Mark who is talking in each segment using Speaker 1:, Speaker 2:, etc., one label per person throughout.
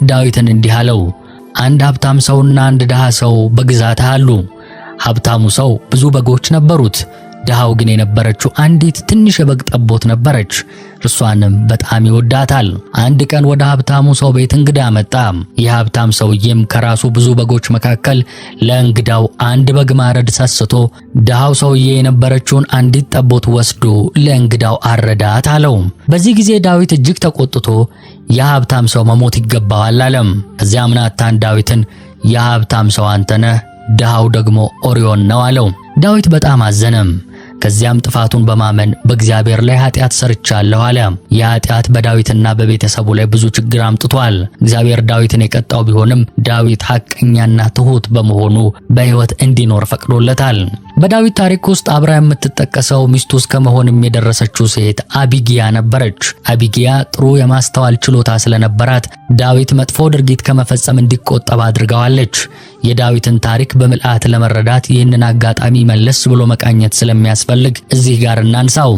Speaker 1: ዳዊትን እንዲህ አለው፣ አንድ ሀብታም ሰውና አንድ ድሃ ሰው በግዛትህ አሉ። ሀብታሙ ሰው ብዙ በጎች ነበሩት፣ ድሃው ግን የነበረችው አንዲት ትንሽ የበግ ጠቦት ነበረች። እርሷንም በጣም ይወዳታል። አንድ ቀን ወደ ሀብታሙ ሰው ቤት እንግዳ መጣ። የሀብታም ሰውዬም ከራሱ ብዙ በጎች መካከል ለእንግዳው አንድ በግ ማረድ ሰስቶ ድሃው ሰውዬ የነበረችውን አንዲት ጠቦት ወስዶ ለእንግዳው አረዳት አለው። በዚህ ጊዜ ዳዊት እጅግ ተቆጥቶ የሀብታም ሰው መሞት ይገባዋል አለም። ከዚያም ናታን ዳዊትን የሀብታም ሰው አንተ ነህ፣ ድሃው ደግሞ ኦርዮን ነው አለው። ዳዊት በጣም አዘነም። ከዚያም ጥፋቱን በማመን በእግዚአብሔር ላይ ኃጢአት ሰርቻለሁ አለ። የኃጢአት በዳዊትና በቤተሰቡ ላይ ብዙ ችግር አምጥቷል። እግዚአብሔር ዳዊትን የቀጣው ቢሆንም ዳዊት ሐቀኛና ትሁት በመሆኑ በሕይወት እንዲኖር ፈቅዶለታል። በዳዊት ታሪክ ውስጥ አብራ የምትጠቀሰው ሚስቱ እስከ መሆንም የደረሰችው ሴት አቢጊያ ነበረች። አቢጊያ ጥሩ የማስተዋል ችሎታ ስለነበራት ዳዊት መጥፎ ድርጊት ከመፈጸም እንዲቆጠብ አድርገዋለች። የዳዊትን ታሪክ በምልአት ለመረዳት ይህንን አጋጣሚ መለስ ብሎ መቃኘት ስለሚያስፈልግ እዚህ ጋር እናንሳው።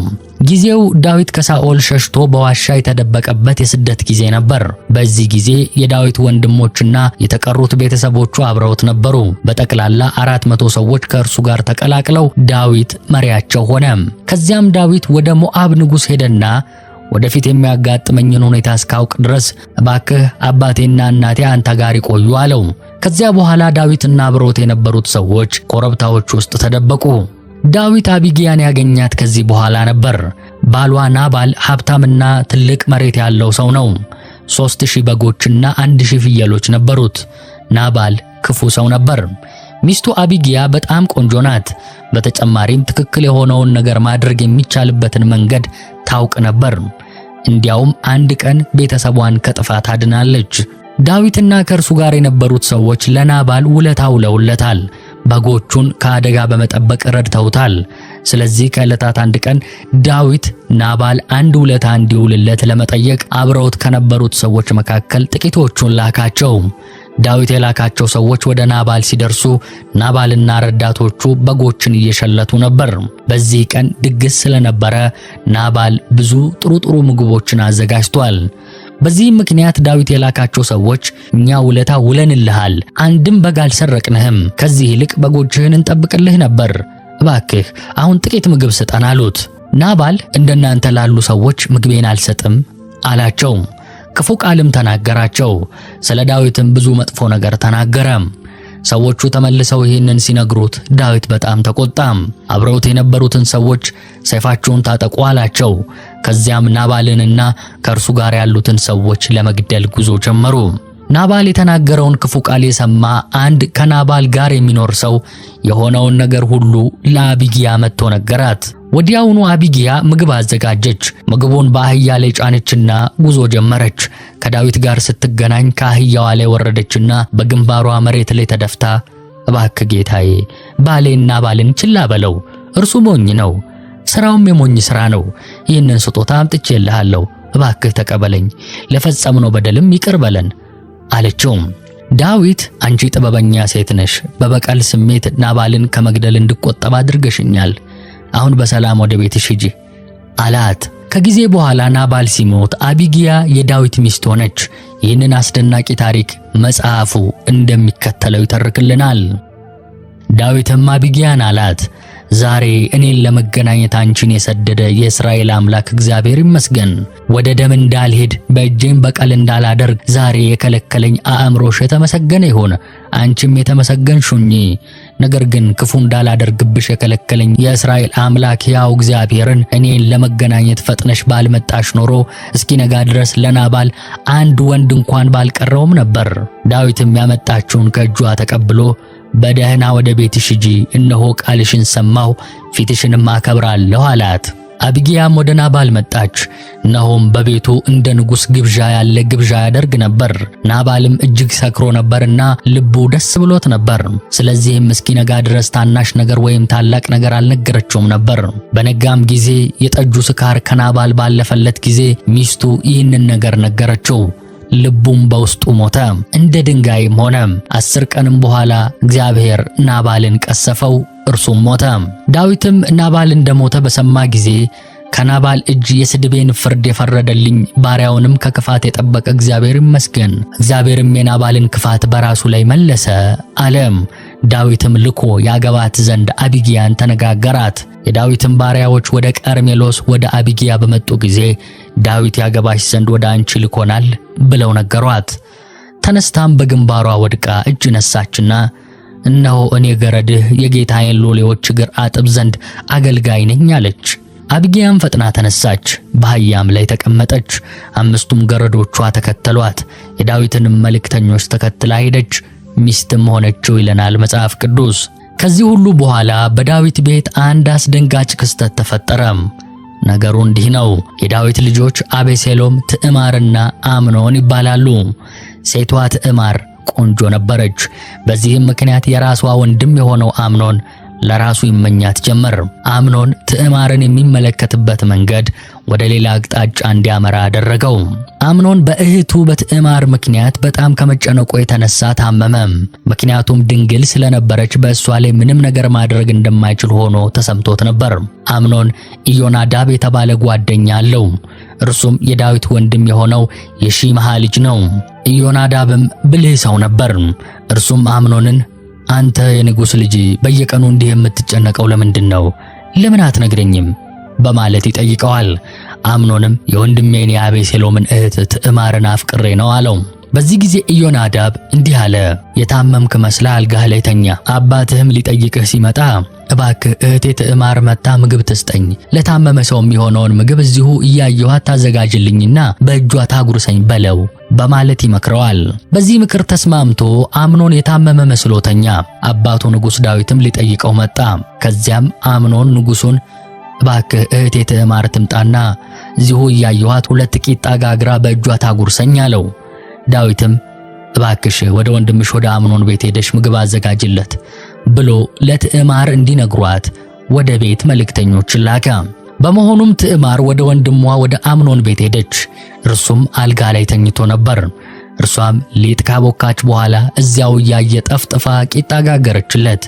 Speaker 1: ጊዜው ዳዊት ከሳኦል ሸሽቶ በዋሻ የተደበቀበት የስደት ጊዜ ነበር። በዚህ ጊዜ የዳዊት ወንድሞችና የተቀሩት ቤተሰቦቹ አብረውት ነበሩ። በጠቅላላ 400 ሰዎች ከእርሱ ጋር ተቀላቅለው ዳዊት መሪያቸው ሆነ። ከዚያም ዳዊት ወደ ሞዓብ ንጉሥ ሄደና ወደፊት የሚያጋጥመኝን ሁኔታ እስካውቅ ድረስ እባክህ አባቴና እናቴ አንተ ጋር ይቆዩ አለው። ከዚያ በኋላ ዳዊትና አብረውት የነበሩት ሰዎች ኮረብታዎች ውስጥ ተደበቁ። ዳዊት አቢጊያን ያገኛት ከዚህ በኋላ ነበር። ባሏ ናባል ሀብታምና ትልቅ መሬት ያለው ሰው ነው። 3000 በጎችና 1000 ፍየሎች ነበሩት። ናባል ክፉ ሰው ነበር። ሚስቱ አቢጊያ በጣም ቆንጆ ናት። በተጨማሪም ትክክል የሆነውን ነገር ማድረግ የሚቻልበትን መንገድ ታውቅ ነበር። እንዲያውም አንድ ቀን ቤተሰቧን ከጥፋት አድናለች። ዳዊትና ከእርሱ ጋር የነበሩት ሰዎች ለናባል ውለታ ውለውለታል። በጎቹን ከአደጋ በመጠበቅ ረድተውታል። ስለዚህ ከዕለታት አንድ ቀን ዳዊት ናባል አንድ ውለታ እንዲውልለት ለመጠየቅ አብረውት ከነበሩት ሰዎች መካከል ጥቂቶቹን ላካቸው። ዳዊት የላካቸው ሰዎች ወደ ናባል ሲደርሱ ናባልና ረዳቶቹ በጎችን እየሸለቱ ነበር። በዚህ ቀን ድግስ ስለነበረ ናባል ብዙ ጥሩ ምግቦችን አዘጋጅቷል። በዚህም ምክንያት ዳዊት የላካቸው ሰዎች እኛ ውለታ ውለንልሃል፣ አንድም በግ አልሰረቅንህም፣ ከዚህ ይልቅ በጎችህን እንጠብቅልህ ነበር፣ እባክህ አሁን ጥቂት ምግብ ስጠን አሉት። ናባል እንደናንተ ላሉ ሰዎች ምግቤን አልሰጥም አላቸው። ክፉ ቃልም ተናገራቸው። ስለ ዳዊትም ብዙ መጥፎ ነገር ተናገረ። ሰዎቹ ተመልሰው ይህንን ሲነግሩት ዳዊት በጣም ተቆጣም። አብረውት የነበሩትን ሰዎች ሰይፋችሁን ታጠቁ አላቸው። ከዚያም ናባልንና ከእርሱ ጋር ያሉትን ሰዎች ለመግደል ጉዞ ጀመሩ። ናባል የተናገረውን ክፉ ቃል የሰማ አንድ ከናባል ጋር የሚኖር ሰው የሆነውን ነገር ሁሉ ለአቢጊያ መጥቶ ነገራት። ወዲያውኑ አቢጊያ ምግብ አዘጋጀች። ምግቡን በአህያ ላይ ጫነችና ጉዞ ጀመረች። ከዳዊት ጋር ስትገናኝ ከአህያዋ ላይ ወረደችና በግንባሯ መሬት ላይ ተደፍታ እባክህ ጌታዬ ባሌን ናባልን ችላ በለው፣ እርሱ ሞኝ ነው፣ ስራውም የሞኝ ስራ ነው። ይህንን ስጦታ አምጥቼልሃለሁ፣ እባክህ ተቀበለኝ፣ ለፈጸምነው በደልም ይቅር በለን አለችው። ዳዊት አንቺ ጥበበኛ ሴት ነሽ፣ በበቀል ስሜት ናባልን ከመግደል እንድቆጠብ አድርገሽኛል። አሁን በሰላም ወደ ቤትሽ ሂጂ አላት። ከጊዜ በኋላ ናባል ሲሞት አቢጊያ የዳዊት ሚስት ሆነች። ይህንን አስደናቂ ታሪክ መጽሐፉ እንደሚከተለው ይተርክልናል። ዳዊትም አቢጊያን አላት፣ ዛሬ እኔን ለመገናኘት አንቺን የሰደደ የእስራኤል አምላክ እግዚአብሔር ይመስገን። ወደ ደም እንዳልሄድ በእጄም በቀል እንዳላደርግ ዛሬ የከለከለኝ አእምሮሽ የተመሰገነ ይሁን፣ አንቺም የተመሰገንሽ ሁኚ። ነገር ግን ክፉ እንዳላደርግብሽ የከለከለኝ የእስራኤል አምላክ ያው እግዚአብሔርን እኔን ለመገናኘት ፈጥነሽ ባልመጣሽ ኖሮ እስኪነጋ ድረስ ለናባል አንድ ወንድ እንኳን ባልቀረውም ነበር። ዳዊትም ያመጣችውን ከእጇ ተቀብሎ በደህና ወደ ቤትሽ ሂጂ፣ እነሆ ቃልሽን ሰማሁ፣ ፊትሽንም አከብራለሁ አላት። አቢጊያም ወደ ናባል መጣች። እነሆም በቤቱ እንደ ንጉሥ ግብዣ ያለ ግብዣ ያደርግ ነበር። ናባልም እጅግ ሰክሮ ነበርና ልቡ ደስ ብሎት ነበር። ስለዚህም እስኪነጋ ድረስ ታናሽ ነገር ወይም ታላቅ ነገር አልነገረችውም ነበር። በነጋም ጊዜ የጠጁ ስካር ከናባል ባለፈለት ጊዜ ሚስቱ ይህንን ነገር ነገረችው። ልቡም በውስጡ ሞተ፣ እንደ ድንጋይም ሆነ። 10 ቀንም በኋላ እግዚአብሔር ናባልን ቀሰፈው፣ እርሱም ሞተ። ዳዊትም ናባል እንደሞተ በሰማ ጊዜ ከናባል እጅ የስድቤን ፍርድ የፈረደልኝ ባሪያውንም ከክፋት የጠበቀ እግዚአብሔር ይመስገን። እግዚአብሔርም የናባልን ክፋት በራሱ ላይ መለሰ አለም። ዳዊትም ልኮ ያገባት ዘንድ አቢግያን ተነጋገራት። የዳዊትም ባሪያዎች ወደ ቀርሜሎስ ወደ አቢግያ በመጡ ጊዜ ዳዊት ያገባሽ ዘንድ ወደ አንቺ ልኮናል ብለው ነገሯት። ተነስታም በግንባሯ ወድቃ እጅ ነሳችና እነሆ እኔ ገረድህ የጌታዬን ሎሌዎች እግር አጥብ ዘንድ አገልጋይ ነኝ አለች። አቢግያም ፈጥና ተነሳች፣ በአህያም ላይ ተቀመጠች። 5ቱም ገረዶቿ ተከተሏት። የዳዊትንም መልእክተኞች ተከትላ ሄደች፣ ሚስትም ሆነችው ይለናል መጽሐፍ ቅዱስ። ከዚህ ሁሉ በኋላ በዳዊት ቤት አንድ አስደንጋጭ ክስተት ተፈጠረ። ነገሩ እንዲህ ነው። የዳዊት ልጆች አቤሴሎም፣ ትዕማርና አምኖን ይባላሉ። ሴቷ ትዕማር ቆንጆ ነበረች። በዚህም ምክንያት የራሷ ወንድም የሆነው አምኖን ለራሱ ይመኛት ጀመር። አምኖን ትዕማርን የሚመለከትበት መንገድ ወደ ሌላ አቅጣጫ እንዲያመራ አደረገው። አምኖን በእህቱ በትዕማር ምክንያት በጣም ከመጨነቁ የተነሳ ታመመ። ምክንያቱም ድንግል ስለነበረች በእሷ ላይ ምንም ነገር ማድረግ እንደማይችል ሆኖ ተሰምቶት ነበር። አምኖን ኢዮናዳብ የተባለ ጓደኛ አለው። እርሱም የዳዊት ወንድም የሆነው የሺምሃ ልጅ ነው። ኢዮናዳብም ብልህ ሰው ነበር። እርሱም አምኖንን አንተ የንጉሥ ልጅ በየቀኑ እንዲህ የምትጨነቀው ለምንድን ነው? ለምን አትነግረኝም? በማለት ይጠይቀዋል። አምኖንም የወንድሜን የአቤሴሎምን እህት ትዕማርን አፍቅሬ ነው አለው። በዚህ ጊዜ ኢዮናዳብ እንዲህ አለ፣ የታመምክ መስላ አልጋህ ላይ ተኛ። አባትህም ሊጠይቅህ ሲመጣ እባክህ እህቴ ትዕማር መጣ ምግብ ትስጠኝ፣ ለታመመ ሰው የሚሆነውን ምግብ እዚሁ እያየኋት ታዘጋጅልኝና በእጇ ታጉርሰኝ በለው በማለት ይመክረዋል። በዚህ ምክር ተስማምቶ አምኖን የታመመ መስሎተኛ። አባቱ ንጉሥ ዳዊትም ሊጠይቀው መጣ። ከዚያም አምኖን ንጉሡን እባክህ እህቴ ትዕማር ትምጣና እዚሁ እያየኋት 2 ቂጣ ጋግራ በእጇ ታጉርሰኝ አለው። ዳዊትም እባክሽ ወደ ወንድምሽ ወደ አምኖን ቤት ሄደሽ ምግብ አዘጋጅለት ብሎ ለትዕማር እንዲነግሯት ወደ ቤት መልእክተኞችን ላከ። በመሆኑም ትዕማር ወደ ወንድሟ ወደ አምኖን ቤት ሄደች። እርሱም አልጋ ላይ ተኝቶ ነበር። እርሷም ሊጥ ካቦካች በኋላ እዚያው እያየ ጠፍጥፋ ቂጣ ጋገረችለት።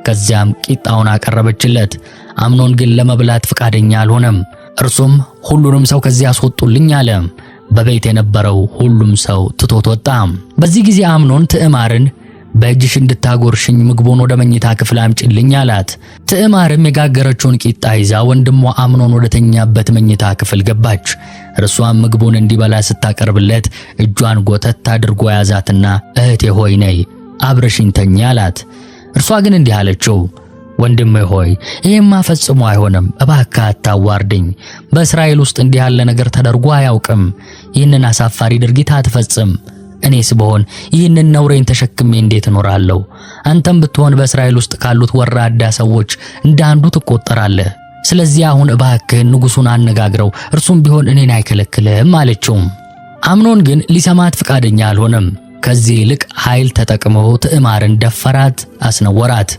Speaker 1: ከዚያም ቂጣውን አቀረበችለት። አምኖን ግን ለመብላት ፈቃደኛ አልሆነም። እርሱም ሁሉንም ሰው ከዚያ አስወጡልኝ አለ። በቤት የነበረው ሁሉም ሰው ትቶት ወጣ። በዚህ ጊዜ አምኖን ትዕማርን በእጅሽ እንድታጎርሽኝ ምግቡን ወደ መኝታ ክፍል አምጪልኝ አላት። ትዕማርም የጋገረችውን ቂጣ ይዛ ወንድሟ አምኖን ወደተኛበት መኝታ ክፍል ገባች። እርሷም ምግቡን እንዲበላ ስታቀርብለት እጇን ጎተት አድርጎ ያዛትና እህቴ ሆይ ነይ አብረሽኝ ተኛ አላት። እርሷ ግን እንዲህ አለችው፣ ወንድሜ ሆይ ይሄማ ፈጽሞ አይሆንም፣ እባክህ አታዋርደኝ። በእስራኤል ውስጥ እንዲህ ያለ ነገር ተደርጎ አያውቅም። ይህንን አሳፋሪ ድርጊት አትፈጽም። እኔስ ብሆን ይህንን ነውሬን ተሸክሜ እንዴት እኖራለሁ? አንተም ብትሆን በእስራኤል ውስጥ ካሉት ወራዳ ሰዎች እንደ አንዱ ትቆጠራለህ። ስለዚህ አሁን እባክህን ንጉሡን አነጋግረው፣ እርሱም ቢሆን እኔን አይከለክልም አለችው። አምኖን ግን ሊሰማት ፈቃደኛ አልሆነም። ከዚህ ይልቅ ኃይል ተጠቅሞ ትዕማርን ደፈራት፣ አስነወራት።